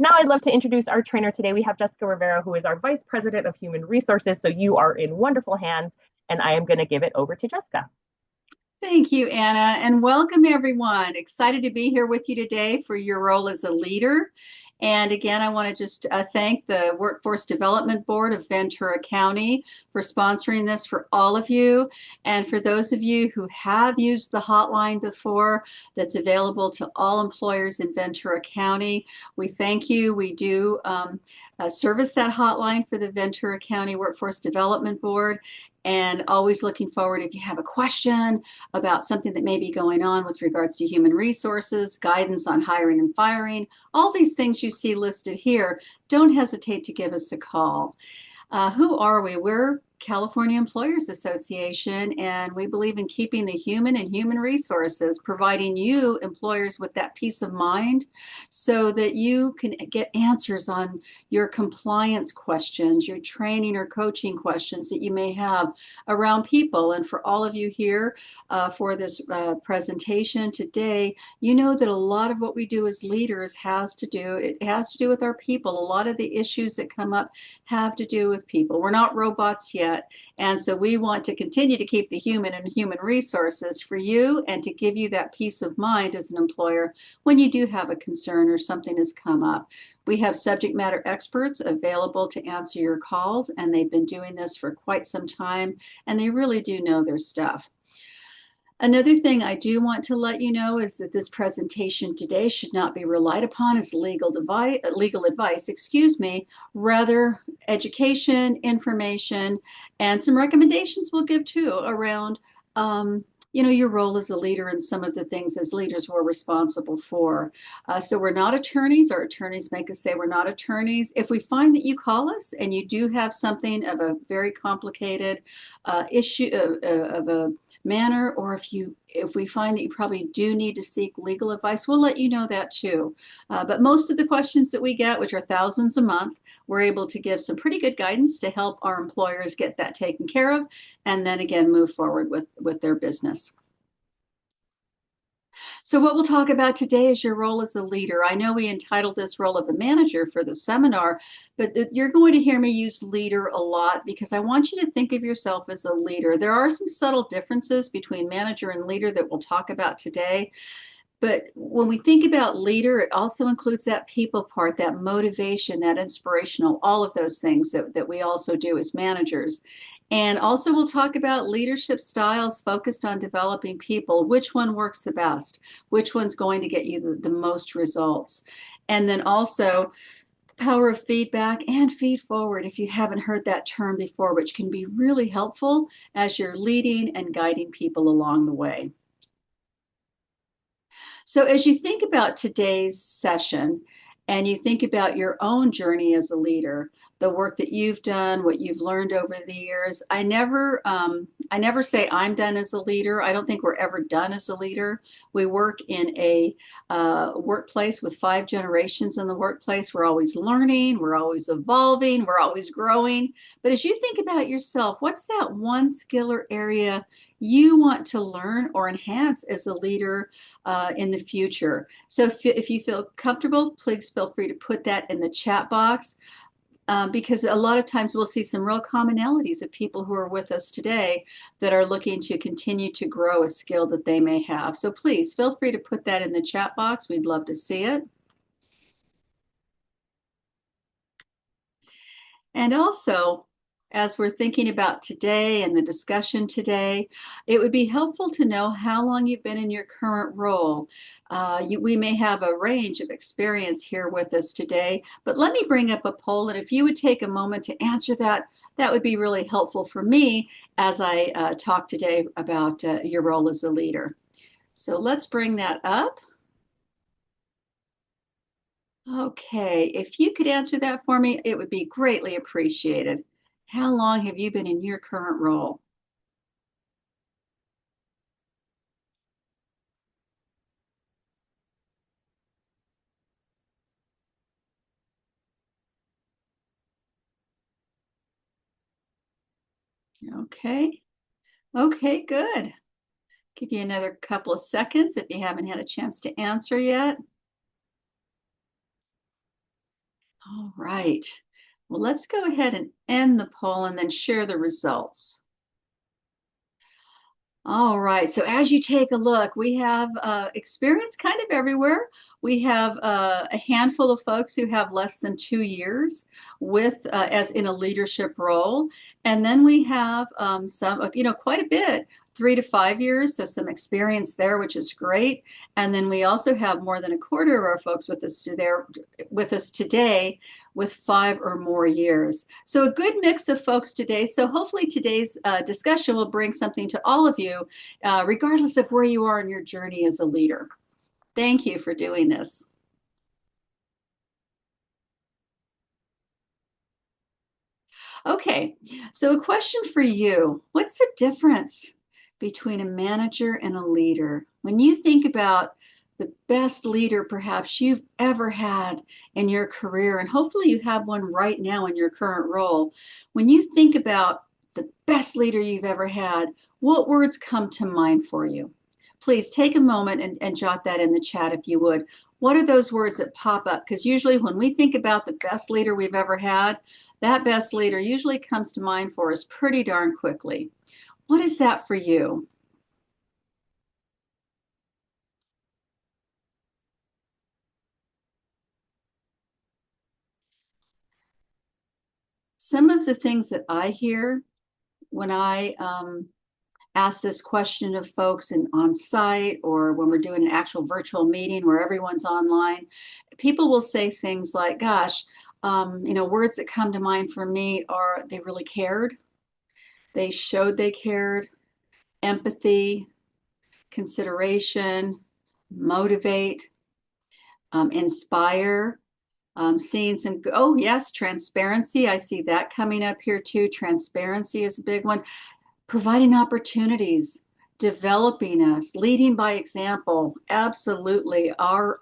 Now I'd love to introduce our trainer today. We have Jessica Rivera, who is our Vice President of Human Resources. So you are in wonderful hands, and I am going to give it over to Jessica. Thank you, Anna, and welcome everyone. Excited to be here with you today for your role as a leader. And again, I want to just thank the Workforce Development Board of Ventura County for sponsoring this for all of you. And for those of you who have used the hotline before, that's available to all employers in Ventura County, we thank you. We do service that hotline for the Ventura County Workforce Development Board. And always looking forward if you have a question about something that may be going on with regards to human resources, guidance on hiring and firing, all these things you see listed here, don't hesitate to give us a call. Who are we? We're California Employers Association, and we believe in keeping the human and human resources, providing you employers with that peace of mind so that you can get answers on your compliance questions, your training or coaching questions that you may have around people. And for all of you here for this presentation today, you know that a lot of what we do as leaders has to do with our people. A lot of the issues that come up have to do with people. We're not robots yet. And so we want to continue to keep the human and human resources for you and to give you that peace of mind as an employer when you do have a concern or something has come up. We have subject matter experts available to answer your calls, and they've been doing this for quite some time, and they really do know their stuff. Another thing I do want to let you know is that this presentation today should not be relied upon as legal advice, rather education, information, and some recommendations we'll give too around your role as a leader and some of the things as leaders we're responsible for. So we're not attorneys. Our attorneys make us say we're not attorneys. If we find that you call us and you do have something of a very complicated issue of a manner, or if we find that you probably do need to seek legal advice, we'll let you know that too. But most of the questions that we get, which are thousands a month, we're able to give some pretty good guidance to help our employers get that taken care of, and then again move forward with their business. So what we'll talk about today is your role as a leader. I know we entitled this role of a manager for the seminar, but you're going to hear me use leader a lot because I want you to think of yourself as a leader. There are some subtle differences between manager and leader that we'll talk about today. But when we think about leader, it also includes that people part, that motivation, that inspirational, all of those things that we also do as managers. And also we'll talk about leadership styles focused on developing people. Which one works the best? Which one's going to get you the most results? And then also power of feedback and feed forward, if you haven't heard that term before, which can be really helpful as you're leading and guiding people along the way. So as you think about today's session and you think about your own journey as a leader, the work that you've done, what you've learned over the years, I never say I'm done as a leader. I don't think we're ever done as a leader. We work in a workplace with 5 generations in the workplace. We're always learning, we're always evolving, we're always growing. But as you think about yourself, what's that one skill or area you want to learn or enhance as a leader in the future? So if you feel comfortable, please feel free to put that in the chat box. Because a lot of times we'll see some real commonalities of people who are with us today that are looking to continue to grow a skill that they may have. So please feel free to put that in the chat box. We'd love to see it. And also, as we're thinking about today and the discussion today, it would be helpful to know how long you've been in your current role. We may have a range of experience here with us today, but let me bring up a poll, and if you would take a moment to answer that, that would be really helpful for me as I talk today about your role as a leader. So let's bring that up. Okay, if you could answer that for me, it would be greatly appreciated. How long have you been in your current role? Okay, okay, good. Give you another couple of seconds if you haven't had a chance to answer yet. All right. Well, let's go ahead and end the poll and then share the results. All right. So as you take a look, we have experience kind of everywhere. We have a handful of folks who have less than 2 years with as in a leadership role, and then we have some, quite a bit, 3 to 5 years. So some experience there, which is great. And then we also have more than a quarter of our folks with us today with 5 or more years. So a good mix of folks today. So hopefully today's discussion will bring something to all of you, regardless of where you are in your journey as a leader. Thank you for doing this. Okay, so a question for you. What's the difference between a manager and a leader? When you think about the best leader perhaps you've ever had in your career, and hopefully you have one right now in your current role, when you think about the best leader you've ever had, what words come to mind for you? Please take a moment and jot that in the chat if you would. What are those words that pop up? Because usually when we think about the best leader we've ever had, that best leader usually comes to mind for us pretty darn quickly. What is that for you? Some of the things that I hear when I ask this question of folks on site, or when we're doing an actual virtual meeting where everyone's online, people will say things like, gosh, words that come to mind for me are they really cared. They showed they cared, empathy, consideration, motivate, inspire. Seeing some, oh yes, transparency. I see that coming up here too. Transparency is a big one. Providing opportunities, developing us, leading by example. Absolutely. Our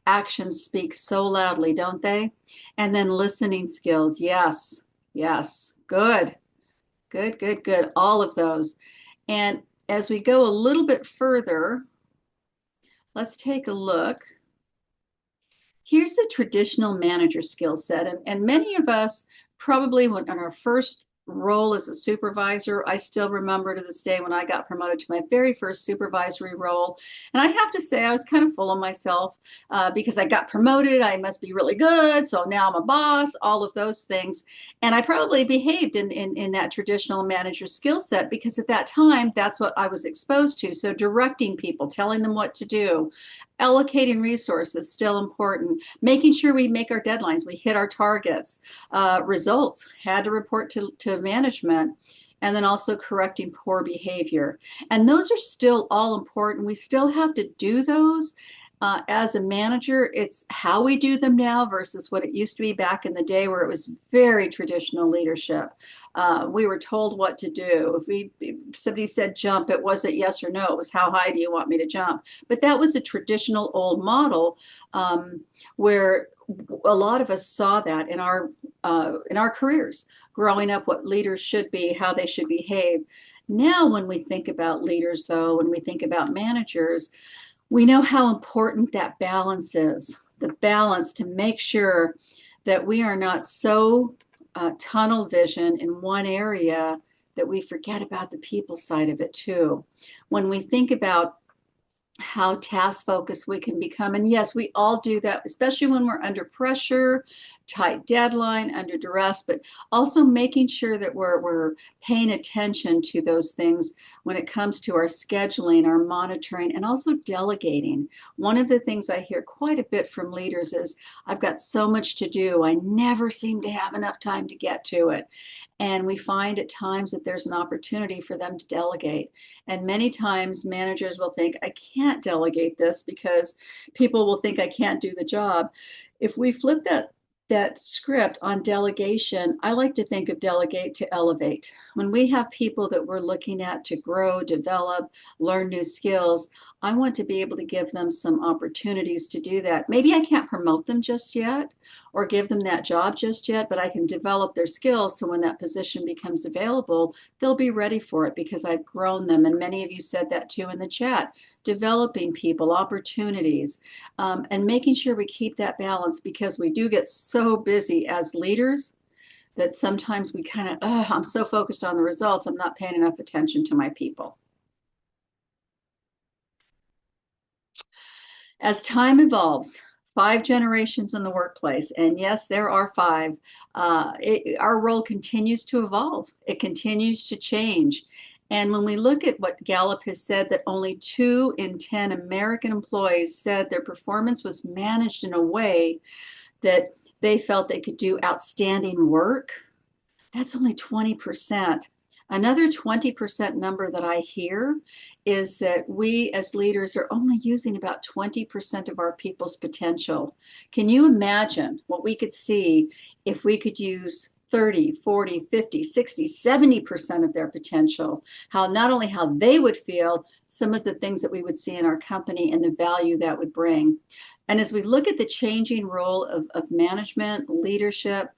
actions speak so loudly, don't they? And then listening skills. Yes, yes. Good, good, good, good. All of those. And as we go a little bit further, let's take a look. Here's a traditional manager skill set. And many of us probably went on our first role as a supervisor. I still remember to this day when I got promoted to my very first supervisory role. And I have to say, I was kind of full of myself because I got promoted. I must be really good. So now I'm a boss, all of those things. And I probably behaved in that traditional manager skill set because at that time, that's what I was exposed to. So directing people, telling them what to do, allocating resources, still important, making sure we make our deadlines, we hit our targets, results, had to report to management, and then also correcting poor behavior. And those are still all important. We still have to do those. As a manager, it's how we do them now versus what it used to be back in the day where it was very traditional leadership. We were told what to do. If somebody said jump, it wasn't yes or no. It was how high do you want me to jump? But that was a traditional old model where a lot of us saw that in our careers, growing up, what leaders should be, how they should behave. Now, when we think about leaders, though, when we think about managers, we know how important that balance is, the balance to make sure that we are not so tunnel vision in one area that we forget about the people side of it too. When we think about how task focused we can become. And yes, we all do that, especially when we're under pressure, tight deadline, under duress, but also making sure that we're paying attention to those things when it comes to our scheduling, our monitoring, and also delegating. One of the things I hear quite a bit from leaders is, I've got so much to do. I never seem to have enough time to get to it. And we find at times that there's an opportunity for them to delegate. And many times managers will think, I can't delegate this because people will think I can't do the job. If we flip that script on delegation, I like to think of delegate to elevate. When we have people that we're looking at to grow, develop, learn new skills, I want to be able to give them some opportunities to do that. Maybe I can't promote them just yet, or give them that job just yet, but I can develop their skills so when that position becomes available, they'll be ready for it because I've grown them. And many of you said that too in the chat. Developing people, opportunities, and making sure we keep that balance because we do get so busy as leaders that sometimes we kind of, I'm so focused on the results, I'm not paying enough attention to my people. As time evolves, 5 generations in the workplace, and yes, there are 5, our role continues to evolve. It continues to change. And when we look at what Gallup has said, that only 2 in 10 American employees said their performance was managed in a way that they felt they could do outstanding work, that's only 20%. Another 20% number that I hear is that we as leaders are only using about 20% of our people's potential. Can you imagine what we could see if we could use 30, 40, 50, 60, 70% of their potential? How not only how they would feel, some of the things that we would see in our company and the value that would bring. And as we look at the changing role of management, leadership,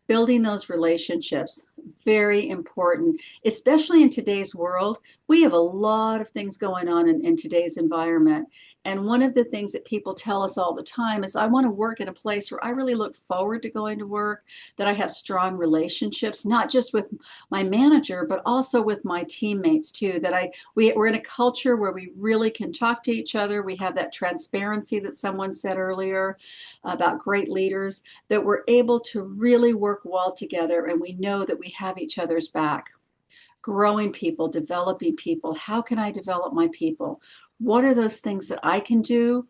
building those relationships, very important, especially in today's world. We have a lot of things going on in today's environment. And one of the things that people tell us all the time is, I want to work in a place where I really look forward to going to work, that I have strong relationships, not just with my manager, but also with my teammates too, that we're in a culture where we really can talk to each other. We have that transparency that someone said earlier about great leaders, that we're able to really work well together and we know that we have each other's back. Growing people, developing people. How can I develop my people? What are those things that I can do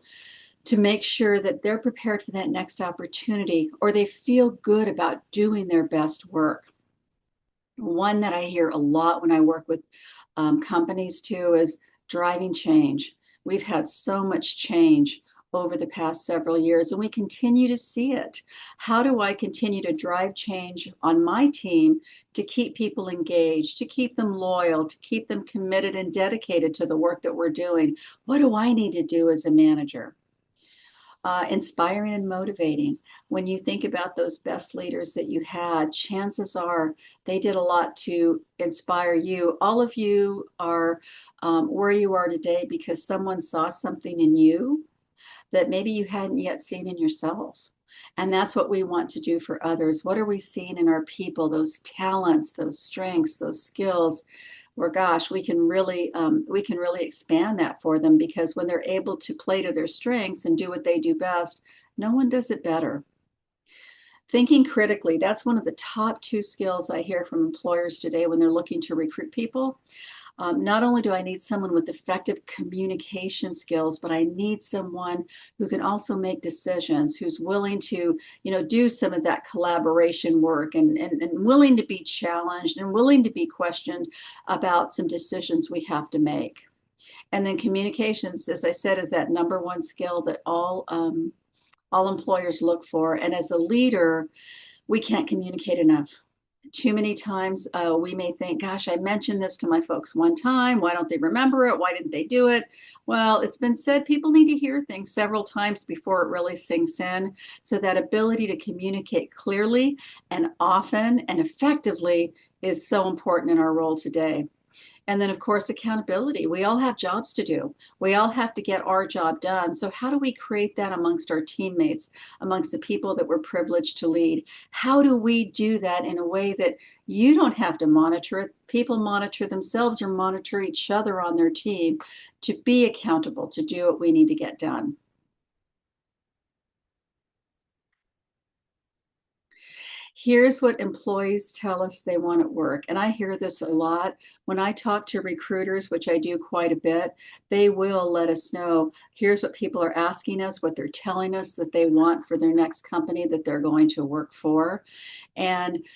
to make sure that they're prepared for that next opportunity or they feel good about doing their best work? One that I hear a lot when I work with companies too is driving change. We've had so much change over the past several years, and we continue to see it. How do I continue to drive change on my team to keep people engaged, to keep them loyal, to keep them committed and dedicated to the work that we're doing? What do I need to do as a manager? Inspiring and motivating. When you think about those best leaders that you had, chances are they did a lot to inspire you. All of you are where you are today because someone saw something in you that maybe you hadn't yet seen in yourself. And that's what we want to do for others. What are we seeing in our people, those talents, those strengths, those skills? Where gosh, we can really expand that for them, because when they're able to play to their strengths and do what they do best, no one does it better. Thinking critically, that's one of the top 2 skills I hear from employers today when they're looking to recruit people. Not only do I need someone with effective communication skills, but I need someone who can also make decisions, who's willing to, do some of that collaboration work and willing to be challenged and willing to be questioned about some decisions we have to make. And then communications, as I said, is that number 1 skill that all employers look for. And as a leader, we can't communicate enough. Too many times we may think, gosh, I mentioned this to my folks one time. Why don't they remember it? Why didn't they do it? Well, it's been said people need to hear things several times before it really sinks in. So that ability to communicate clearly and often and effectively is so important in our role today. And then, of course, accountability. We all have jobs to do. We all have to get our job done. So how do we create that amongst our teammates, amongst the people that we're privileged to lead? How do we do that in a way that you don't have to monitor it? People monitor themselves or monitor each other on their team to be accountable, to do what we need to get done. Here's what employees tell us they want at work. And I hear this a lot. When I talk to recruiters, which I do quite a bit, they will let us know, here's what people are asking us, what they're telling us that they want for their next company that they're going to work for. And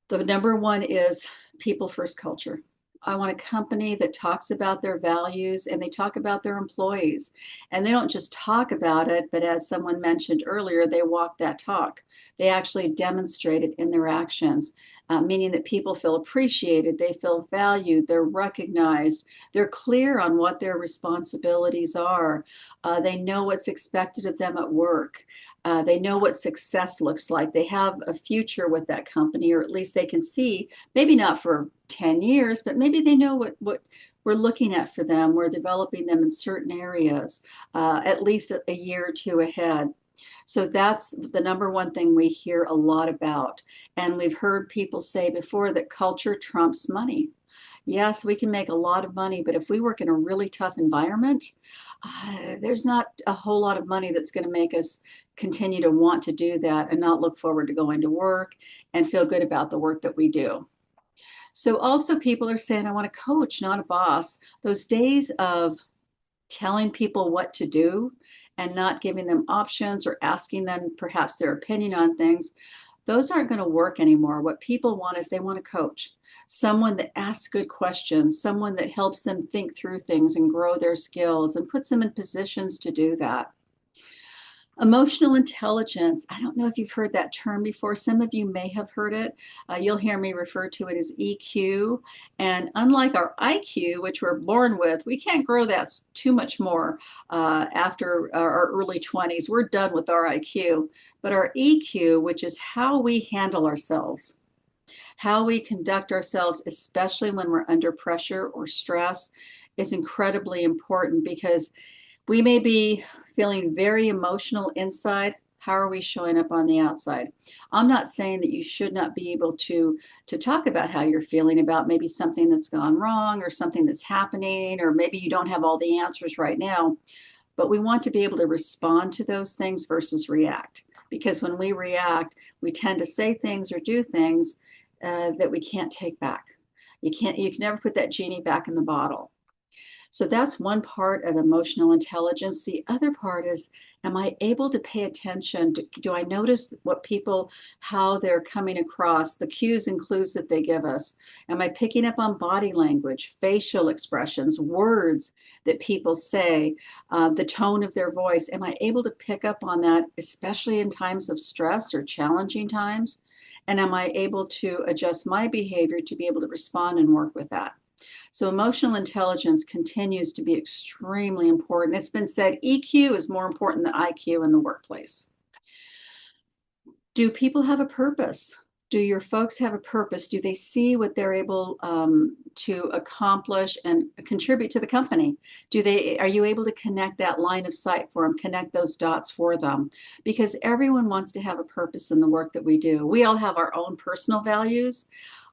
the number 1 is people first culture. I want a company that talks about their values and they talk about their employees. And they don't just talk about it, but as someone mentioned earlier, they walk that talk. They actually demonstrate it in their actions, meaning that people feel appreciated, they feel valued, they're recognized, they're clear on what their responsibilities are. They know what's expected of them at work. They know what success looks like. They have a future with that company, or at least they can see, maybe not for 10 years, but maybe they know what we're looking at for them. We're developing them in certain areas, at least a year or two ahead. So that's the number one thing we hear a lot about. And we've heard people say before that culture trumps money. Yes, we can make a lot of money, but if we work in a really tough environment, there's not a whole lot of money that's going to make us continue to want to do that and not look forward to going to work and feel good about the work that we do. So also people are saying, I want a coach, not a boss. Those days of telling people what to do and not giving them options or asking them perhaps their opinion on things, those aren't going to work anymore. What people want is they want a coach, someone that asks good questions, someone that helps them think through things and grow their skills and puts them in positions to do that. Emotional intelligence. I don't know if you've heard that term before. Some of you may have heard it. You'll hear me refer to it as EQ. And unlike our IQ, which we're born with, we can't grow that too much more after our early 20s. We're done with our IQ. But our EQ, which is how we handle ourselves, how we conduct ourselves, especially when we're under pressure or stress, is incredibly important because we may be feeling very emotional inside. How are we showing up on the outside? I'm not saying that you should not be able to talk about how you're feeling about maybe something that's gone wrong or something that's happening, or maybe you don't have all the answers right now. But we want to be able to respond to those things versus react. Because when we react, we tend to say things or do things that we can't take back. You can never put that genie back in the bottle. So that's one part of emotional intelligence. The other part is, am I able to pay attention? Do I notice what people, how they're coming across, the cues and clues that they give us? Am I picking up on body language, facial expressions, words that people say, the tone of their voice? Am I able to pick up on that, especially in times of stress or challenging times? And am I able to adjust my behavior to be able to respond and work with that? So emotional intelligence continues to be extremely important. It's been said EQ is more important than IQ in the workplace. Do people have a purpose? Do your folks have a purpose? Do they see what they're able to accomplish and contribute to the company? Are you able to connect that line of sight for them, connect those dots for them? Because everyone wants to have a purpose in the work that we do. We all have our own personal values.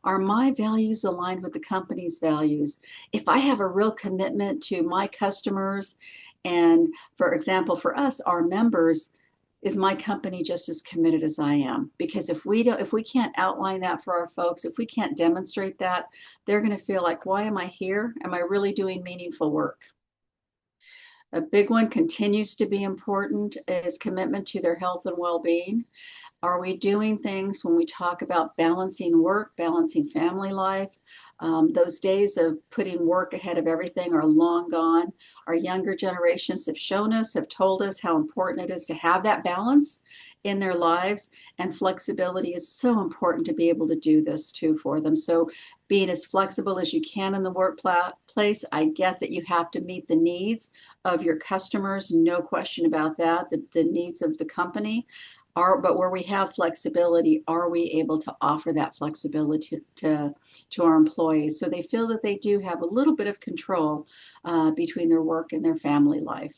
Are my values aligned with the company's values? If I have a real commitment to my customers, and for example, for us, our members, is my company just as committed as I am? Because if we can't outline that for our folks, if we can't demonstrate that, they're going to feel like, why am I here? Am I really doing meaningful work? A big one continues to be important is commitment to their health and well-being. Are we doing things when we talk about balancing work, balancing family life? Those days of putting work ahead of everything are long gone. Our younger generations have shown us, have told us how important it is to have that balance in their lives, and flexibility is so important to be able to do this too for them. So being as flexible as you can in the workplace, I get that you have to meet the needs of your customers, no question about that, the needs of the company. But where we have flexibility, are we able to offer that flexibility to our employees so they feel that they do have a little bit of control between their work and their family life?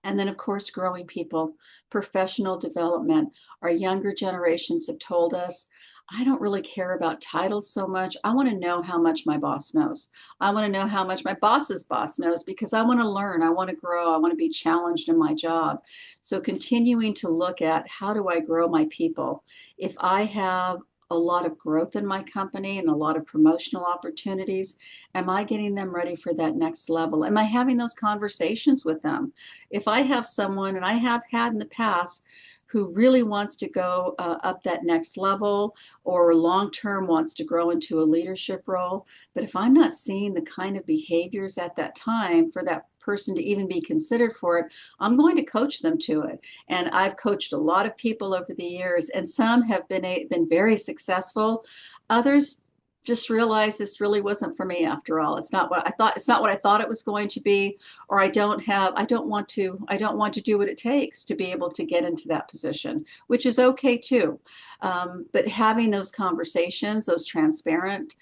And then, of course, growing people, professional development. Our younger generations have told us, I don't really care about titles so much. I want to know how much my boss knows. I want to know how much my boss's boss knows because I want to learn. I want to grow. I want to be challenged in my job. So continuing to look at how do I grow my people? If I have a lot of growth in my company and a lot of promotional opportunities, am I getting them ready for that next level? Am I having those conversations with them? If I have someone, and I have had in the past, who really wants to go up that next level or long-term wants to grow into a leadership role. But if I'm not seeing the kind of behaviors at that time for that person to even be considered for it, I'm going to coach them to it. And I've coached a lot of people over the years, and some have been very successful. Others just realized this really wasn't for me after all. It's not what I thought, it's not what I thought it was going to be, or I don't want to do what it takes to be able to get into that position, which is okay too. But having those conversations, those transparent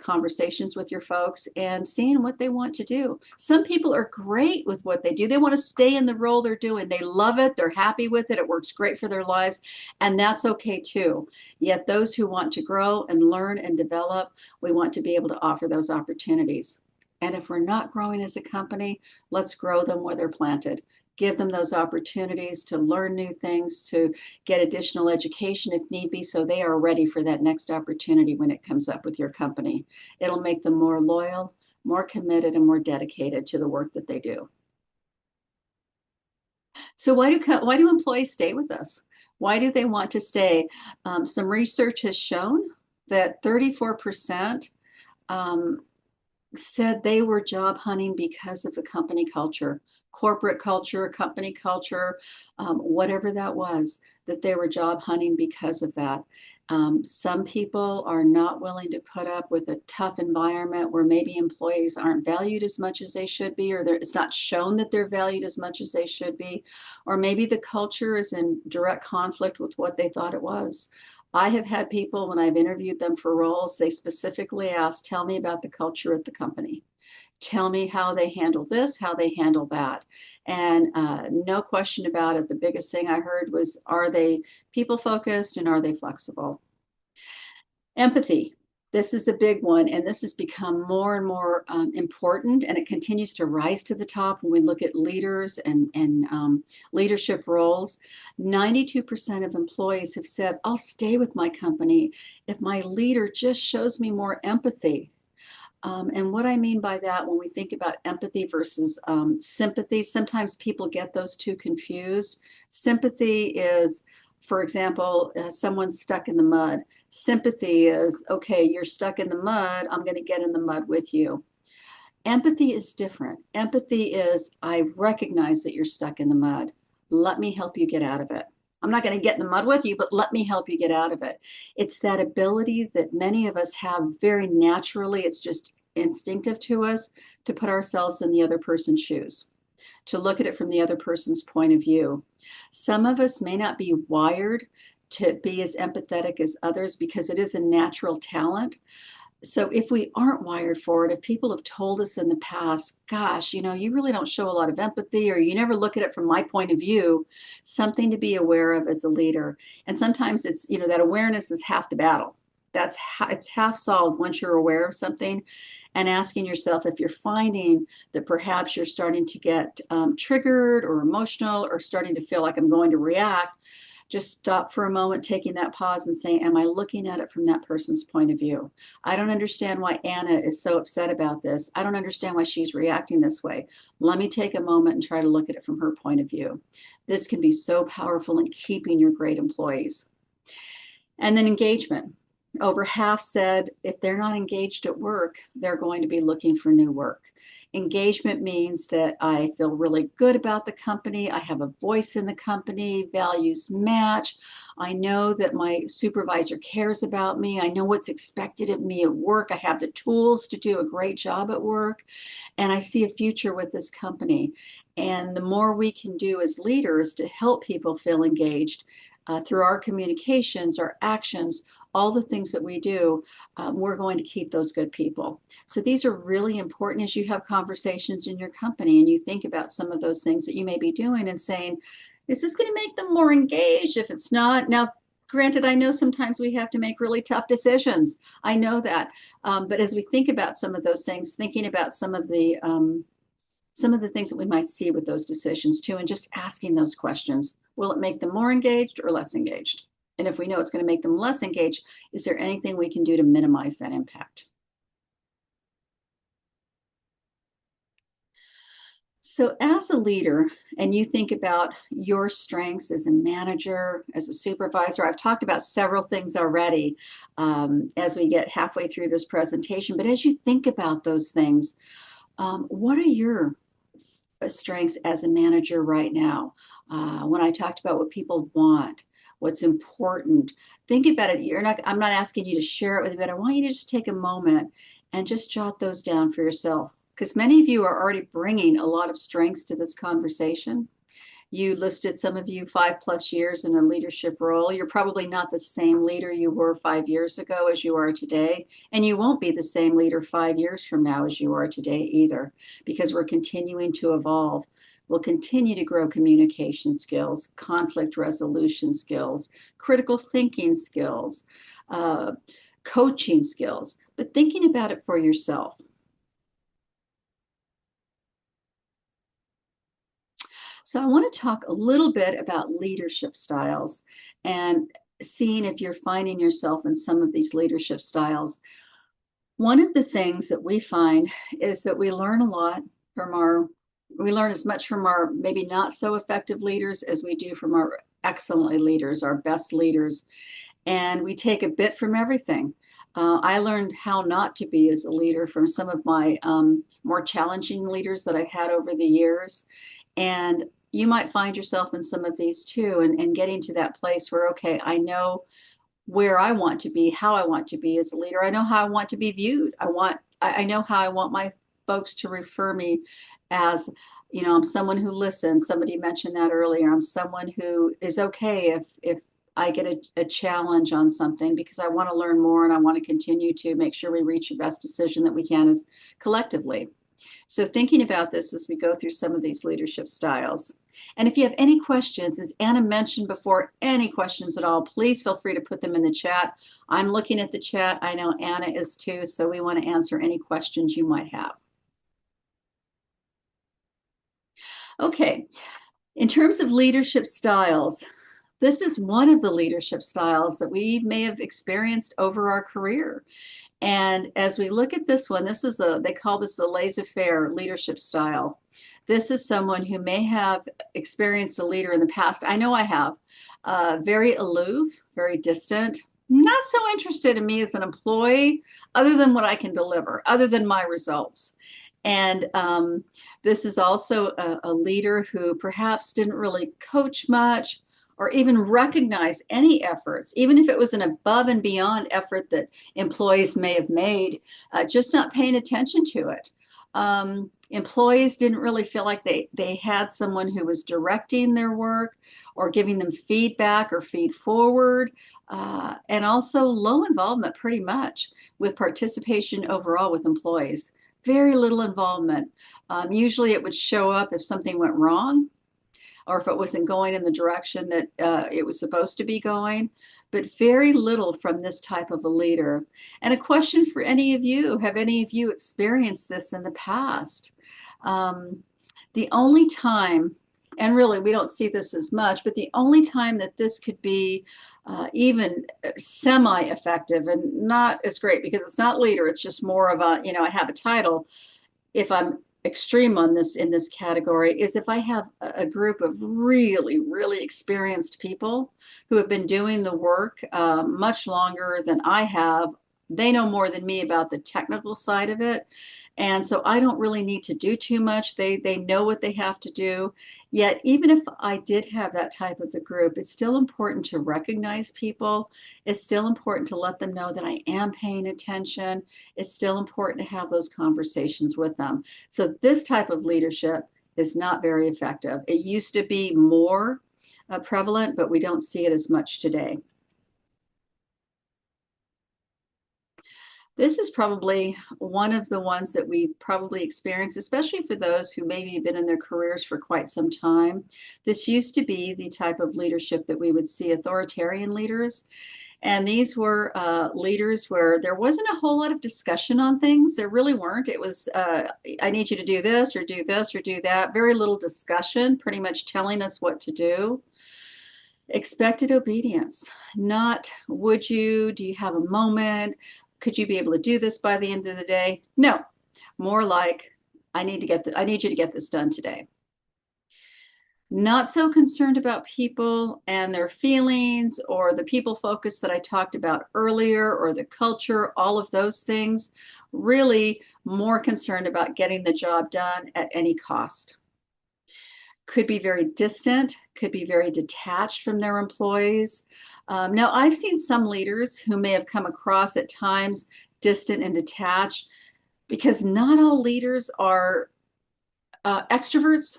conversations with your folks and seeing what they want to do. Some people are great with what they do. They want to stay in the role they're doing. They love it. They're happy with it. It works great for their lives. And that's okay too. Yet those who want to grow and learn and develop, we want to be able to offer those opportunities. And if we're not growing as a company, let's grow them where they're planted. Give them those opportunities to learn new things, to get additional education if need be, so they are ready for that next opportunity when it comes up with your company. It'll make them more loyal, more committed, and more dedicated to the work that they do. So why do employees stay with us? Why do they want to stay? Some research has shown that 34% said they were job hunting because of the company culture, corporate culture, company culture, whatever that was, that they were job hunting because of that. Some people are not willing to put up with a tough environment where maybe employees aren't valued as much as they should be, or it's not shown that they're valued as much as they should be, or maybe the culture is in direct conflict with what they thought it was. I have had people, when I've interviewed them for roles, they specifically ask, tell me about the culture at the company. Tell me how they handle this, how they handle that. And no question about it, the biggest thing I heard was, are they people focused and are they flexible? Empathy. This is a big one, and this has become more and more important, and it continues to rise to the top when we look at leaders and leadership roles. 92% of employees have said, I'll stay with my company if my leader just shows me more empathy. And what I mean by that, when we think about empathy versus sympathy, sometimes people get those two confused. Sympathy is, for example, someone's stuck in the mud. Sympathy is, okay, you're stuck in the mud. I'm going to get in the mud with you. Empathy is different. Empathy is, I recognize that you're stuck in the mud. Let me help you get out of it. I'm not going to get in the mud with you, but let me help you get out of it. It's that ability that many of us have very naturally. It's just instinctive to us to put ourselves in the other person's shoes, to look at it from the other person's point of view. Some of us may not be wired to be as empathetic as others because it is a natural talent. So if we aren't wired for it, if people have told us in the past, gosh, you really don't show a lot of empathy, or you never look at it from my point of view, something to be aware of as a leader. And sometimes it's, that awareness is half the battle. It's half solved once you're aware of something, and asking yourself if you're finding that perhaps you're starting to get triggered or emotional or starting to feel like I'm going to react. Just stop for a moment, taking that pause and saying, am I looking at it from that person's point of view? I don't understand why Anna is so upset about this. I don't understand why she's reacting this way. Let me take a moment and try to look at it from her point of view. This can be so powerful in keeping your great employees. And then engagement. Over half said if they're not engaged at work, they're going to be looking for new work. Engagement means that I feel really good about the company. I have a voice in the company, values match. I know that my supervisor cares about me. I know what's expected of me at work. I have the tools to do a great job at work. And I see a future with this company. And the more we can do as leaders to help people feel engaged through our communications, our actions, all the things that we do, we're going to keep those good people. So these are really important as you have conversations in your company and you think about some of those things that you may be doing and saying, is this going to make them more engaged? If it's not, now, granted, I know sometimes we have to make really tough decisions. I know that. But as we think about some of those things, thinking about some of the things that we might see with those decisions too, and just asking those questions. Will it make them more engaged or less engaged? And if we know it's going to make them less engaged, is there anything we can do to minimize that impact? So as a leader, and you think about your strengths as a manager, as a supervisor, I've talked about several things already as we get halfway through this presentation, but as you think about those things, what are your strengths as a manager right now? When I talked about what people want, what's important. Think about it. I'm not asking you to share it with me, but I want you to just take a moment and just jot those down for yourself. Because many of you are already bringing a lot of strengths to this conversation. You listed some of you 5+ years in a leadership role. You're probably not the same leader you were 5 years ago as you are today. And you won't be the same leader 5 years from now as you are today either, because we're continuing to evolve. We'll continue to grow communication skills, conflict resolution skills, critical thinking skills, uh, coaching skills, but thinking about it for yourself. So I want to talk a little bit about leadership styles and seeing if you're finding yourself in some of these leadership styles. One of the things that we find is that we learn as much from our maybe not so effective leaders as we do from our excellent leaders, our best leaders. And we take a bit from everything. I learned how not to be as a leader from some of my more challenging leaders that I've had over the years. And you might find yourself in some of these too, and getting to that place where, okay, I know where I want to be, how I want to be as a leader. I know how I want to be viewed. I know how I want my folks to refer me as, I'm someone who listens. Somebody mentioned that earlier. I'm someone who is okay if I get a challenge on something, because I want to learn more and I want to continue to make sure we reach the best decision that we can as collectively. So thinking about this as we go through some of these leadership styles. And if you have any questions, as Anna mentioned before, any questions at all, please feel free to put them in the chat. I'm looking at the chat. I know Anna is too, so we want to answer any questions you might have. Okay, in terms of leadership styles, this is one of the leadership styles that we may have experienced over our career. And as we look at this one, they call this a laissez-faire leadership style. This is someone who may have experienced a leader in the past. I know I have. Very aloof, very distant, not so interested in me as an employee, other than what I can deliver, other than my results. And this is also a leader who perhaps didn't really coach much or even recognize any efforts, even if it was an above and beyond effort that employees may have made, just not paying attention to it. Employees didn't really feel like they had someone who was directing their work or giving them feedback or feed forward, and also low involvement pretty much with participation overall with employees. Very little involvement. Usually it would show up if something went wrong, or if it wasn't going in the direction that it was supposed to be going, but very little from this type of a leader. And a question for any of you, have any of you experienced this in the past? The only time, and really we don't see this as much, but the only time that this could be even semi-effective and not as great, because it's not leader, it's just more of a, I have a title, if I'm extreme on this in this category, is if I have a group of really, really experienced people who have been doing the work much longer than I have. They know more than me about the technical side of it. And so I don't really need to do too much. They know what they have to do. Yet, even if I did have that type of a group, it's still important to recognize people. It's still important to let them know that I am paying attention. It's still important to have those conversations with them. So this type of leadership is not very effective. It used to be more prevalent, but we don't see it as much today. This is probably one of the ones that we probably experienced, especially for those who maybe have been in their careers for quite some time. This used to be the type of leadership that we would see authoritarian leaders. And these were leaders where there wasn't a whole lot of discussion on things. There really weren't. It was, I need you to do this or do this or do that. Very little discussion, pretty much telling us what to do. Expected obedience, not would you, do you have a moment? Could you be able to do this by the end of the day? No, more like, I need you to get this done today. Not so concerned about people and their feelings or the people focus that I talked about earlier or the culture, all of those things. Really more concerned about getting the job done at any cost. could be very distant, could be very detached from their employees. Now, I've seen some leaders who may have come across at times distant and detached because not all leaders are extroverts.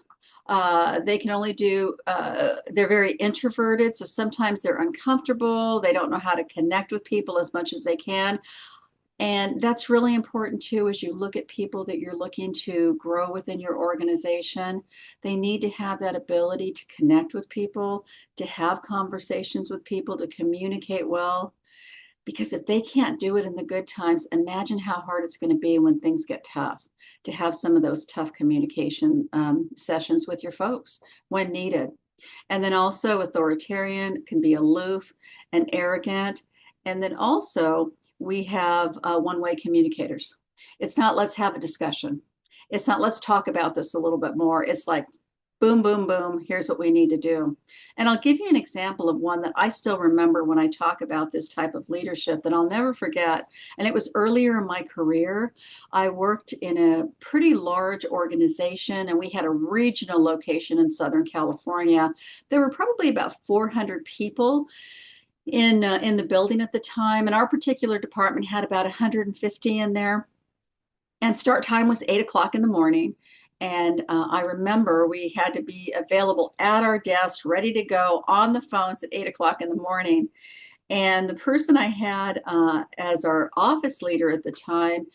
They can only do, they're very introverted. So sometimes they're uncomfortable. They don't know how to connect with people as much as they can. And that's really important too, as you look at people that you're looking to grow within your organization. They need to have that ability to connect with people, to have conversations with people, to communicate well. Because if they can't do it in the good times, imagine how hard it's going to be when things get tough to have some of those tough communication sessions with your folks when needed. And then also authoritarian can be aloof and arrogant. And then also we have one-way communicators. It's not let's have a discussion. It's not let's talk about this a little bit more. It's like boom, boom, boom, here's what we need to do. And I'll give you an example of one that I still remember when I talk about this type of leadership that I'll never forget. And it was earlier in my career. I worked in a pretty large organization and we had a regional location in Southern California. There were probably about 400 people in the building at the time, and our particular department had about 150 in there. And start time was 8 o'clock in the morning. And I remember we had to be available at our desks, ready to go on the phones at 8 o'clock in the morning. And the person I had as our office leader at the time,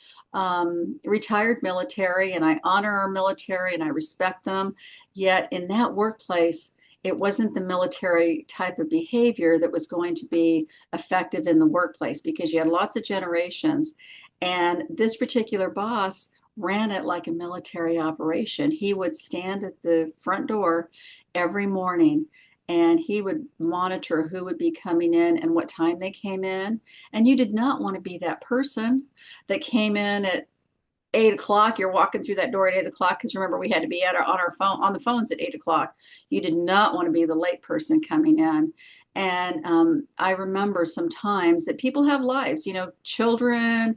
retired military, and I honor our military and I respect them. Yet in that workplace, it wasn't the military type of behavior that was going to be effective in the workplace because you had lots of generations. And this particular boss ran it like a military operation. He would stand at the front door every morning and he would monitor who would be coming in and what time they came in. And you did not want to be that person that came in at 8 o'clock. You're walking through that door at 8 o'clock because remember we had to be at on our phone on the phones at 8 o'clock. You did not want to be the late person coming in. And I remember sometimes that people have lives, children,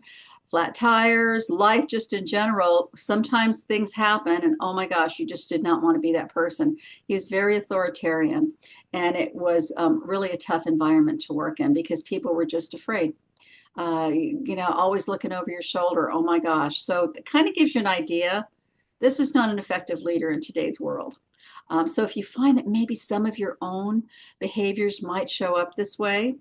flat tires, life just in general. Sometimes things happen, and oh my gosh, you just did not want to be that person. He was very authoritarian, and it was really a tough environment to work in because people were just afraid. Always looking over your shoulder. Oh my gosh. So it kind of gives you an idea. This is not an effective leader in today's world. So if you find that maybe some of your own behaviors might show up this way,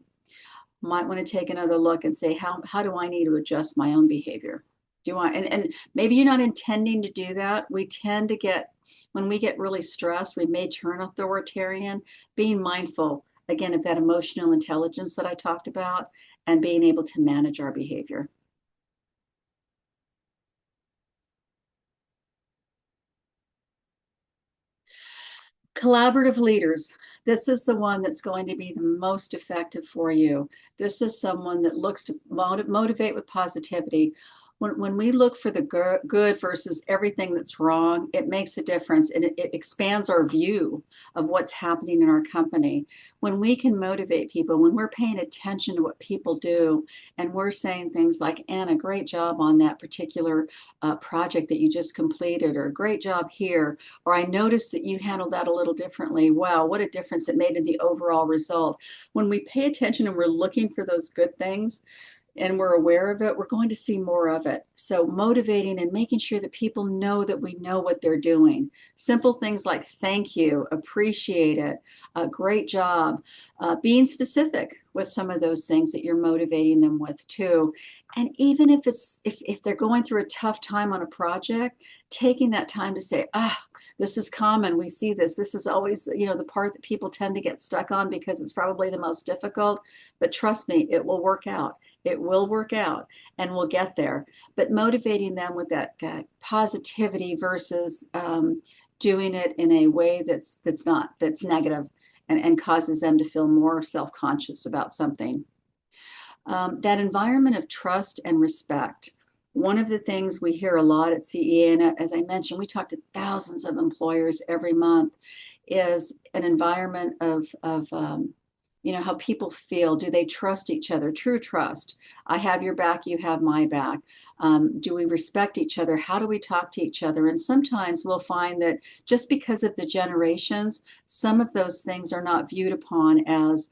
might want to take another look and say, how do I need to adjust my own behavior? And maybe you're not intending to do that. We tend to when we get really stressed, we may turn authoritarian, being mindful, again, of that emotional intelligence that I talked about and being able to manage our behavior. Collaborative leaders. This is the one that's going to be the most effective for you. This is someone that looks to motivate with positivity. When we look for the good versus everything that's wrong, it makes a difference and it expands our view of what's happening in our company. When we can motivate people, when we're paying attention to what people do, and we're saying things like, Anna, great job on that particular project that you just completed, or great job here, or I noticed that you handled that a little differently. Wow, what a difference it made in the overall result. When we pay attention and we're looking for those good things, and we're aware of it, we're going to see more of it. So motivating and making sure that people know that we know what they're doing. Simple things like thank you, appreciate it, great job, being specific with some of those things that you're motivating them with too. And even if they're going through a tough time on a project, taking that time to say, this is common. We see this. This is always, the part that people tend to get stuck on because it's probably the most difficult. But trust me, it will work out. It will work out and we'll get there. But motivating them with that positivity versus doing it in a way that's negative and causes them to feel more self-conscious about something. That environment of trust and respect. One of the things we hear a lot at CEA, and as I mentioned, we talk to thousands of employers every month, is an environment of how people feel. Do they trust each other? True trust. I have your back, you have my back. Do we respect each other? How do we talk to each other? And sometimes we'll find that just because of the generations, some of those things are not viewed upon as,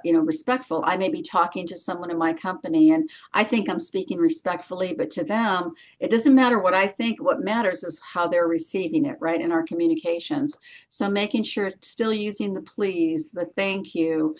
respectful. I may be talking to someone in my company and I think I'm speaking respectfully, but to them, it doesn't matter what I think. What matters is how they're receiving it, right, in our communications. So making sure still using the please, the thank you,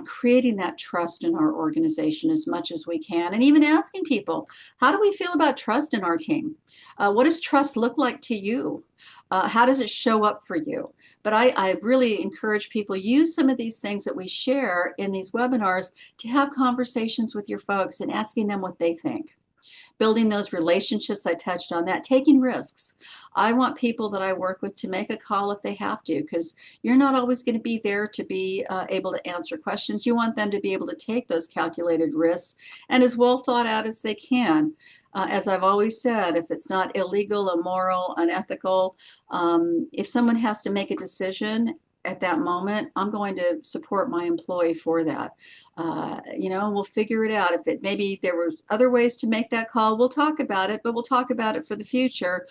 creating that trust in our organization as much as we can, and even asking people, how do we feel about trust in our team? What does trust look like to you? How does it show up for you? But I really encourage people, use some of these things that we share in these webinars to have conversations with your folks and asking them what they think. Building those relationships, I touched on that. Taking risks. I want people that I work with to make a call if they have to, because you're not always going to be there to be able to answer questions. You want them to be able to take those calculated risks and as well thought out as they can. As I've always said, if it's not illegal, immoral, unethical, if someone has to make a decision at that moment, I'm going to support my employee for that. We'll figure it out. If it maybe there was other ways to make that call, we'll talk about it, but we'll talk about it for the future.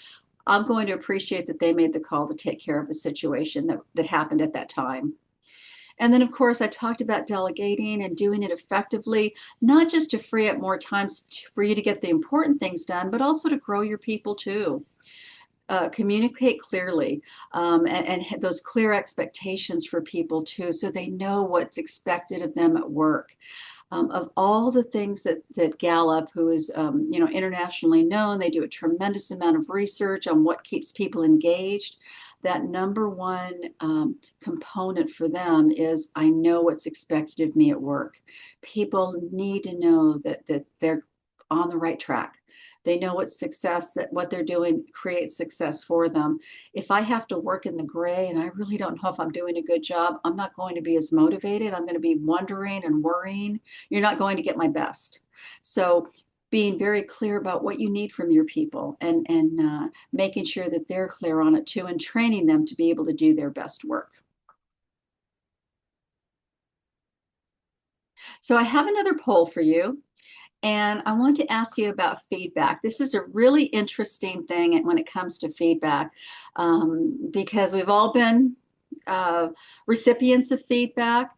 I'm going to appreciate that they made the call to take care of a situation that happened at that time. And then, of course, I talked about delegating and doing it effectively, not just to free up more time for you to get the important things done, but also to grow your people too. Communicate clearly, and those clear expectations for people too, so they know what's expected of them at work. Of all the things that Gallup, who is internationally known, they do a tremendous amount of research on what keeps people engaged. That number one component for them is, I know what's expected of me at work. People need to know that they're on the right track. They know what success, that what they're doing creates success for them. If I have to work in the gray and I really don't know if I'm doing a good job, I'm not going to be as motivated. I'm going to be wondering and worrying. You're not going to get my best. So being very clear about what you need from your people and making sure that they're clear on it too, and training them to be able to do their best work. So I have another poll for you. And I want to ask you about feedback. This is a really interesting thing when it comes to feedback, because we've all been recipients of feedback,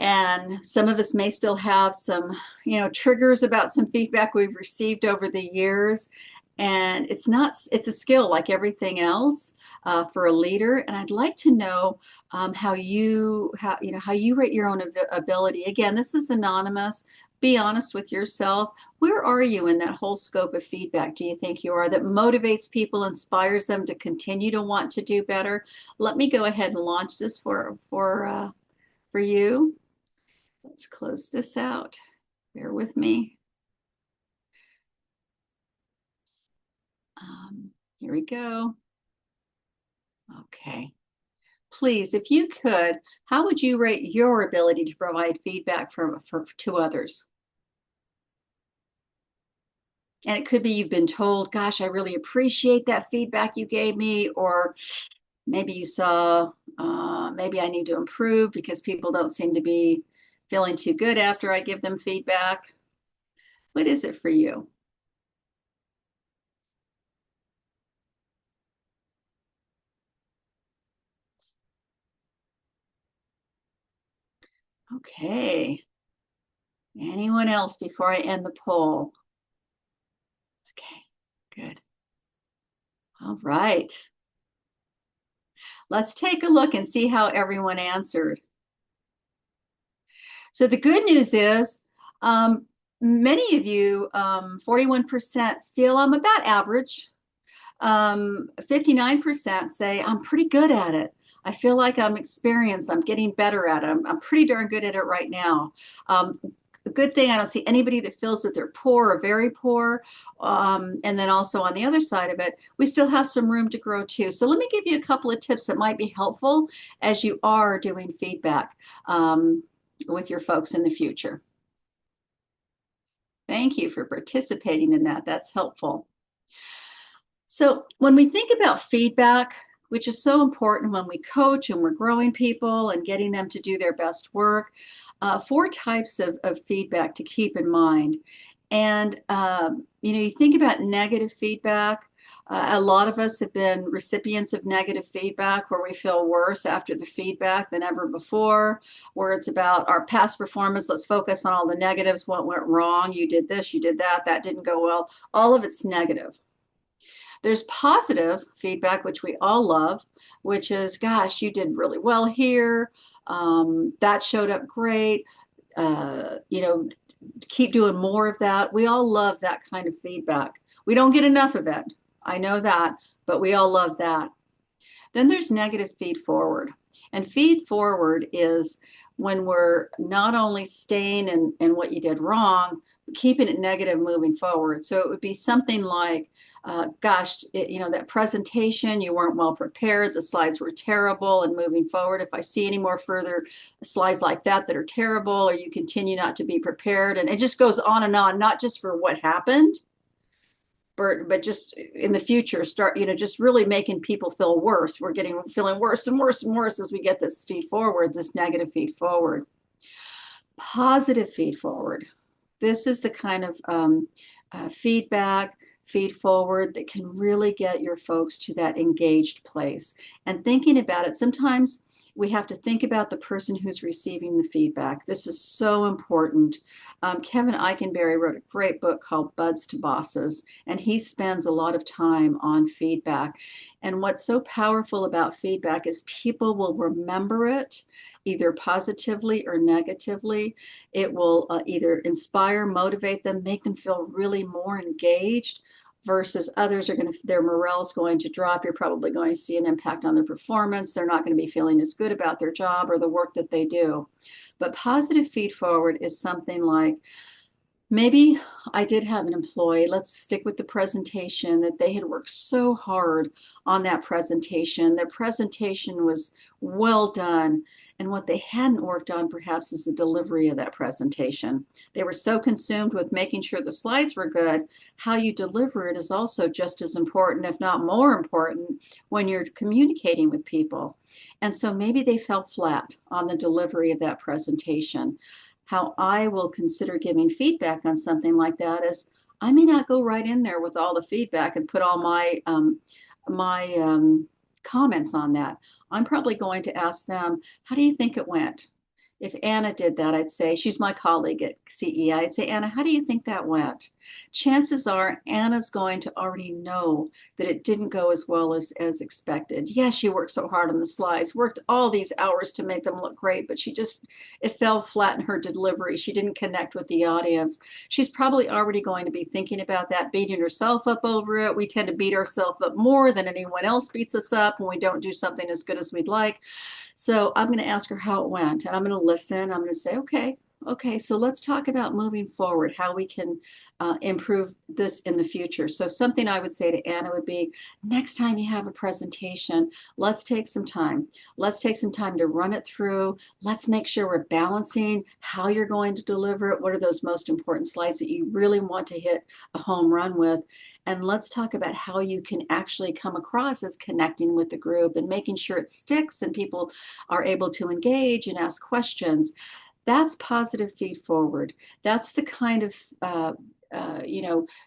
and some of us may still have some, triggers about some feedback we've received over the years. And it's a skill like everything else for a leader. And I'd like to know how you rate your own ability. Again, this is anonymous. Be honest with yourself. Where are you in that whole scope of feedback? Do you think you are that motivates people, inspires them to continue to want to do better? Let me go ahead and launch this for you. Let's close this out. Bear with me. Here we go. Okay. Please, if you could, how would you rate your ability to provide feedback to others? And it could be you've been told, gosh, I really appreciate that feedback you gave me, or maybe you saw, maybe I need to improve because people don't seem to be feeling too good after I give them feedback. What is it for you? Okay. Anyone else before I end the poll? Okay, good. All right. Let's take a look and see how everyone answered. So the good news is many of you, 41% feel I'm about average. 59% say I'm pretty good at it. I feel like I'm experienced. I'm getting better at it. I'm pretty darn good at it right now. A good thing, I don't see anybody that feels that they're poor or very poor. And then also on the other side of it, we still have some room to grow too. So let me give you a couple of tips that might be helpful as you are doing feedback with your folks in the future. Thank you for participating in that. That's helpful. So when we think about feedback, which is so important when we coach and we're growing people and getting them to do their best work. Four types of feedback to keep in mind. And, you think about negative feedback. A lot of us have been recipients of negative feedback where we feel worse after the feedback than ever before, where it's about our past performance. Let's focus on all the negatives. What went wrong? You did this, you did that, that didn't go well. All of it's negative. There's positive feedback, which we all love, which is, gosh, you did really well here. That showed up great. You know, keep doing more of that. We all love that kind of feedback. We don't get enough of it. I know that, but we all love that. Then there's negative feed forward. And feed forward is when we're not only staying in what you did wrong, but keeping it negative moving forward. So it would be something like, gosh, that presentation, you weren't well prepared, the slides were terrible, and moving forward, if I see any more further slides like that are terrible, or you continue not to be prepared, and it just goes on, not just for what happened, but just in the future, start, just really making people feel worse. We're feeling worse and worse and worse as we get this feed forward, this negative feed forward. Positive feed forward. This is the kind of feedback, feed forward that can really get your folks to that engaged place. And thinking about it, sometimes we have to think about the person who's receiving the feedback. This is so important. Kevin Eikenberry wrote a great book called Buds to Bosses, and he spends a lot of time on feedback. And what's so powerful about feedback is people will remember it either positively or negatively. It will either inspire, motivate them, make them feel really more engaged, versus others their morale is going to drop. You're probably going to see an impact on their performance. They're not going to be feeling as good about their job or the work that they do. But positive feed forward is something like, maybe I did have an employee, let's stick with the presentation, that they had worked so hard on that presentation. Their presentation was well done. And what they hadn't worked on perhaps is the delivery of that presentation. They were so consumed with making sure the slides were good. How you deliver it is also just as important, if not more important, when you're communicating with people. And so maybe they fell flat on the delivery of that presentation. How I will consider giving feedback on something like that is, I may not go right in there with all the feedback and put all my comments on that. I'm probably going to ask them, how do you think it went? If Anna did that, I'd say, she's my colleague at CEI, I'd say, Anna, how do you think that went? Chances are Anna's going to already know that it didn't go as well as expected. Yes, she worked so hard on the slides, worked all these hours to make them look great, but it fell flat in her delivery. She didn't connect with the audience. She's probably already going to be thinking about that, beating herself up over it. We tend to beat ourselves up more than anyone else beats us up when we don't do something as good as we'd like. So I'm going to ask her how it went, and I'm going to listen. I'm going to say, okay, so let's talk about moving forward, how we can improve this in the future. So something I would say to Anna would be, next time you have a presentation, let's take some time. Let's take some time to run it through. Let's make sure we're balancing how you're going to deliver it. What are those most important slides that you really want to hit a home run with? And let's talk about how you can actually come across as connecting with the group and making sure it sticks and people are able to engage and ask questions. That's positive feed forward. That's the kind of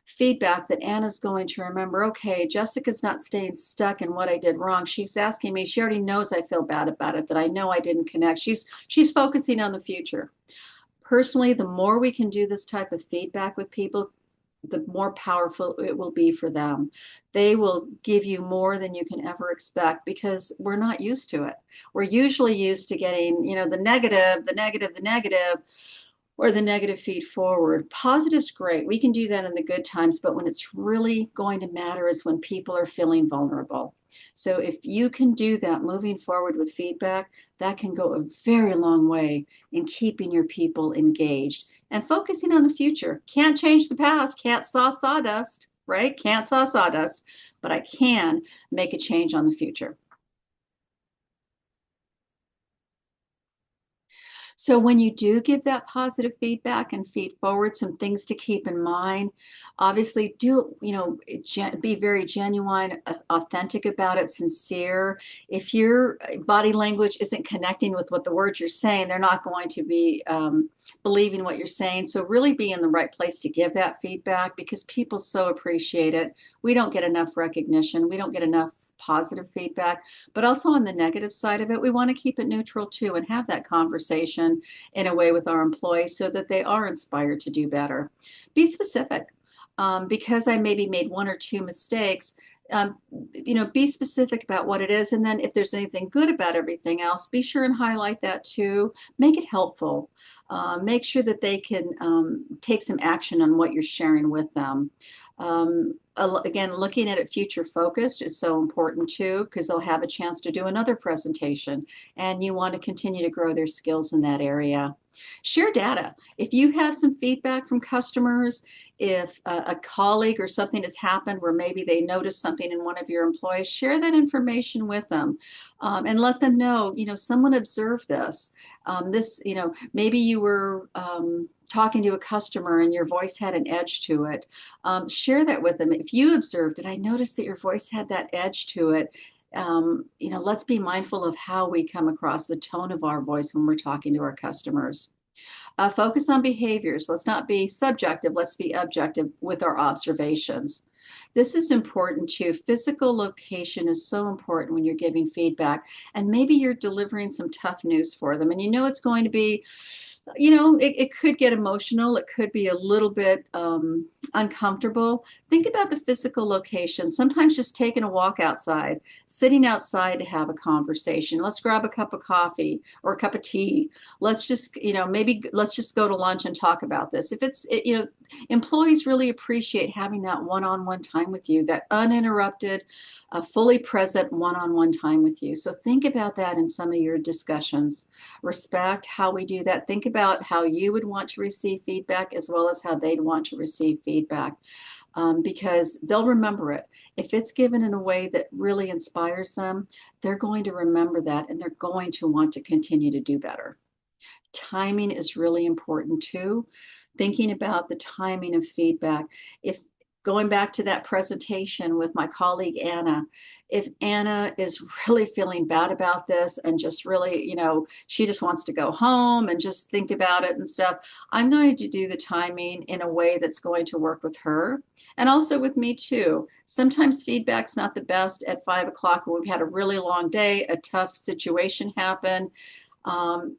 feedback that Anna's going to remember. Okay, Jessica's not staying stuck in what I did wrong. She's asking me. She already knows I feel bad about it, that I know I didn't connect. She's focusing on the future. Personally, the more we can do this type of feedback with people, the more powerful it will be for them. They will give you more than you can ever expect because we're not used to it. We're usually used to getting, the negative, or the negative feed forward. Positive's great. We can do that in the good times, but when it's really going to matter is when people are feeling vulnerable. So if you can do that moving forward with feedback, that can go a very long way in keeping your people engaged and focusing on the future. Can't change the past, can't saw sawdust, right? Can't saw sawdust, but I can make a change on the future. So when you do give that positive feedback and feed forward some things to keep in mind, obviously do, be very genuine, authentic about it, sincere. If your body language isn't connecting with what the words you're saying, they're not going to be believing what you're saying. So really be in the right place to give that feedback because people so appreciate it. We don't get enough recognition. We don't get enough positive feedback, but also on the negative side of it, we want to keep it neutral too and have that conversation in a way with our employees so that they are inspired to do better. Be specific. Because I maybe made one or two mistakes, be specific about what it is. And then if there's anything good about everything else, be sure and highlight that too. Make it helpful. Make sure that they can take some action on what you're sharing with them. Again, looking at it future focused is so important too, because they'll have a chance to do another presentation and you want to continue to grow their skills in that area. Share data. If you have some feedback from customers, if a colleague or something has happened where maybe they noticed something in one of your employees, share that information with them and let them know, someone observed this. Maybe you were talking to a customer and your voice had an edge to it. Share that with them. If you observed it, I noticed that your voice had that edge to it. Let's be mindful of how we come across the tone of our voice when we're talking to our customers. Focus on behaviors. Let's not be subjective. Let's be objective with our observations. This is important too. Physical location is so important when you're giving feedback. And maybe you're delivering some tough news for them. And it's going to be it could get emotional. It could be a little bit uncomfortable. Think about the physical location. Sometimes just taking a walk outside, sitting outside to have a conversation. Let's grab a cup of coffee or a cup of tea. Let's just, maybe let's just go to lunch and talk about this. Employees really appreciate having that one-on-one time with you, that uninterrupted, fully present one-on-one time with you. So think about that in some of your discussions. Respect how we do that. Think about how you would want to receive feedback as well as how they'd want to receive feedback. Because they'll remember it. If it's given in a way that really inspires them, they're going to remember that and they're going to want to continue to do better. Timing is really important too. Thinking about the timing of feedback. If going back to that presentation with my colleague Anna, if Anna is really feeling bad about this and just really, she just wants to go home and just think about it and stuff, I'm going to do the timing in a way that's going to work with her and also with me too. Sometimes feedback's not the best at 5 o'clock when we've had a really long day, a tough situation happen.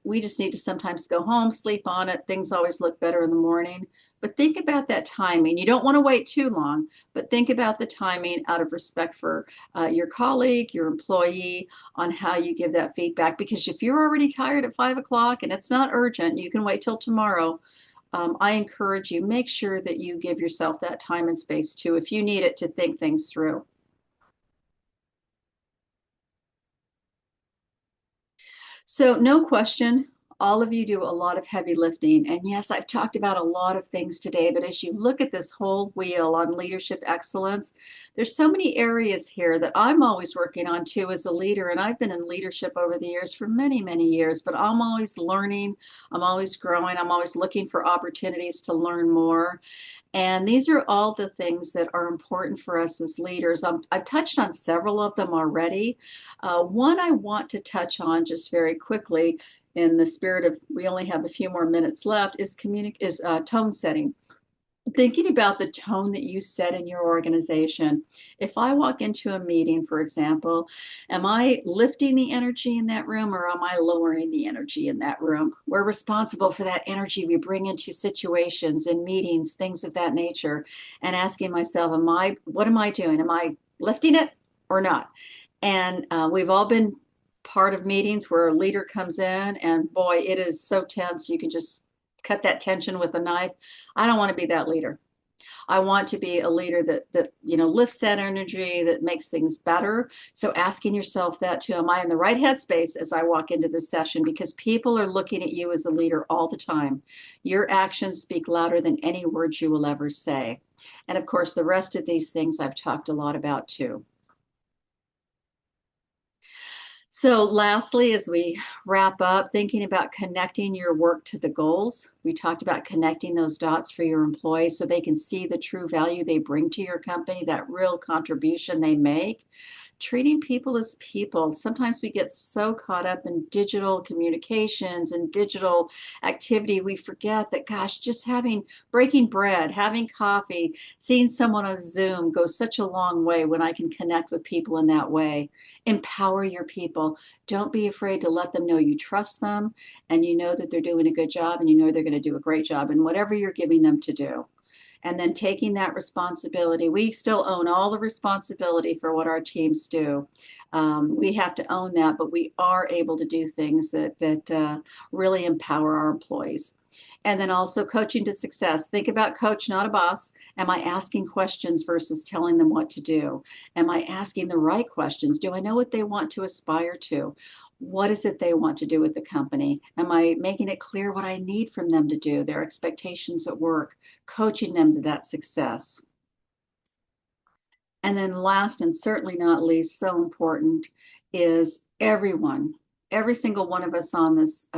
We just need to sometimes go home, sleep on it. Things always look better in the morning. But think about that timing. You don't want to wait too long, but think about the timing out of respect for your colleague, your employee, on how you give that feedback. Because if you're already tired at 5 o'clock and it's not urgent, you can wait till tomorrow. I encourage you, make sure that you give yourself that time and space too, if you need it to think things through. So no question, all of you do a lot of heavy lifting. And yes, I've talked about a lot of things today, but as you look at this whole wheel on leadership excellence, there's so many areas here that I'm always working on too as a leader. And I've been in leadership over the years for many, many years, but I'm always learning, I'm always growing, I'm always looking for opportunities to learn more. And these are all the things that are important for us as leaders. I've touched on several of them already. One I want to touch on just very quickly in the spirit of we only have a few more minutes left is tone setting. Thinking about the tone that you set in your organization. If I walk into a meeting, for example, am I lifting the energy in that room or am I lowering the energy in that room? We're responsible for that energy we bring into situations and meetings, things of that nature, and asking myself, what am I doing? Am I lifting it or not? And we've all been part of meetings where a leader comes in and boy, it is so tense. You can just cut that tension with a knife. I don't want to be that leader. I want to be a leader that lifts that energy, that makes things better. So asking yourself that too, am I in the right headspace as I walk into this session? Because people are looking at you as a leader all the time. Your actions speak louder than any words you will ever say. And of course, the rest of these things I've talked a lot about too. So, lastly, as we wrap up, thinking about connecting your work to the goals, we talked about connecting those dots for your employees so they can see the true value they bring to your company, that real contribution they make. Treating people as people. Sometimes we get so caught up in digital communications and digital activity, we forget that, gosh, just breaking bread, having coffee, seeing someone on Zoom goes such a long way when I can connect with people in that way. Empower your people. Don't be afraid to let them know you trust them and you know that they're doing a good job and you know they're going to do a great job in whatever you're giving them to do. And then taking that responsibility. We still own all the responsibility for what our teams do. We have to own that, but we are able to do things that really empower our employees. And then also coaching to success. Think about coach, not a boss. Am I asking questions versus telling them what to do? Am I asking the right questions? Do I know what they want to aspire to? What is it they want to do with the company? Am I making it clear what I need from them to do, their expectations at work, coaching them to that success? And then last and certainly not least, so important is everyone, every single one of us on this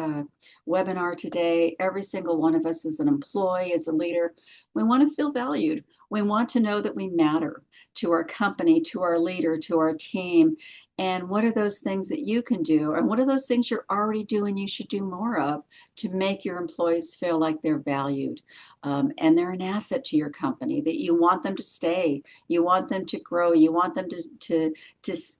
webinar today, every single one of us as an employee, as a leader, we want to feel valued. We want to know that we matter to our company, to our leader, to our team. And what are those things that you can do? And what are those things you're already doing you should do more of to make your employees feel like they're valued and they're an asset to your company, that you want them to stay, you want them to grow. You want them to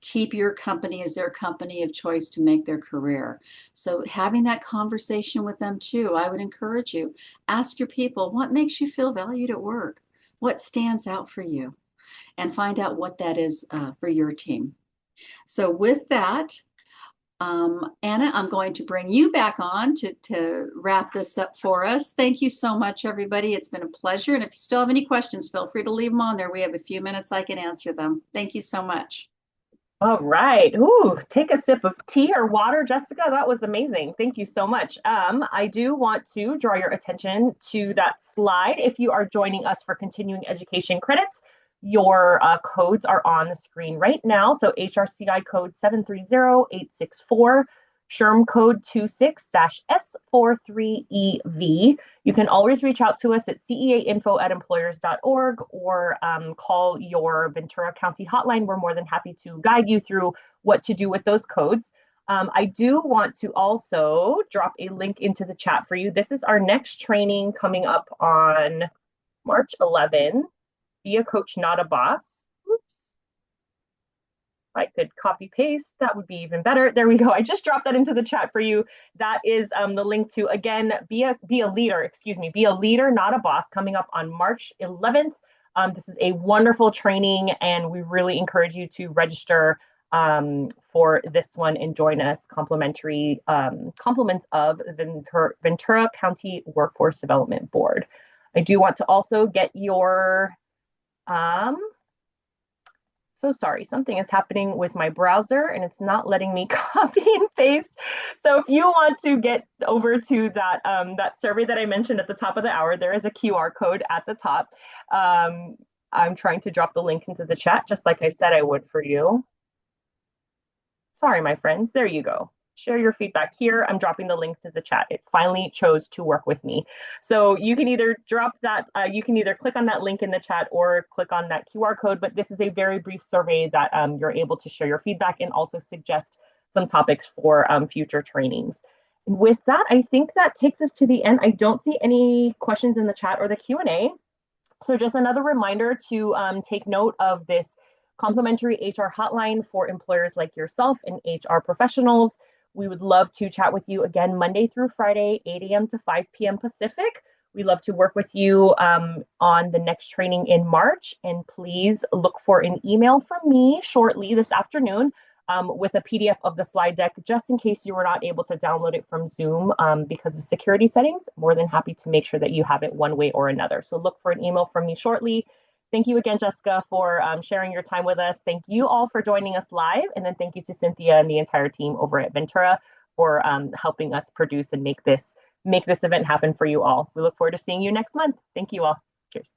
keep your company as their company of choice to make their career. So having that conversation with them too, I would encourage you. Ask your people, what makes you feel valued at work? What stands out for you? And find out what that is for your team. So with that, Anna, I'm going to bring you back on to wrap this up for us. Thank you so much, everybody. It's been a pleasure. And if you still have any questions, feel free to leave them on there. We have a few minutes I can answer them. Thank you so much. All right. Ooh, take a sip of tea or water, Jessica. That was amazing. Thank you so much. I do want to draw your attention to that slide. If you are joining us for continuing education credits, your codes are on the screen right now. So HRCI code 730864, SHRM code 26-S43EV. You can always reach out to us at ceainfo@employers.org or call your Ventura County hotline. We're more than happy to guide you through what to do with those codes. I do want to also drop a link into the chat for you. This is our next training coming up on March 11. Be a coach, not a boss. Oops. I could copy paste, that would be even better. There we go. I just dropped that into the chat for you. That is the link to, again, be a leader, be a leader, not a boss, coming up on March 11th. This is a wonderful training, and we really encourage you to register for this one and join us. Complimentary compliments of Ventura County Workforce Development Board. I do want to also get your so sorry, something is happening with my browser and it's not letting me copy and paste. So if you want to get over to that that survey that I mentioned at the top of the hour, there is a QR code at the top. I'm trying to drop the link into the chat, just like I said I would for you. Sorry, my friends, there you go. Share your feedback here. I'm dropping the link to the chat. It finally chose to work with me. So you can either drop that, you can either click on that link in the chat or click on that QR code, but this is a very brief survey that you're able to share your feedback and also suggest some topics for future trainings. And with that, I think that takes us to the end. I don't see any questions in the chat or the Q&A. So just another reminder to take note of this complimentary HR hotline for employers like yourself and HR professionals. We would love to chat with you again Monday through Friday, 8 a.m. to 5 p.m. Pacific. We love to work with you on the next training in March. And please look for an email from me shortly this afternoon with a PDF of the slide deck, just in case you were not able to download it from Zoom because of security settings. More than happy to make sure that you have it one way or another. So look for an email from me shortly. Thank you again, Jessica, for sharing your time with us. Thank you all for joining us live. And then thank you to Cynthia and the entire team over at Ventura for helping us produce and make this event happen for you all. We look forward to seeing you next month. Thank you all. Cheers.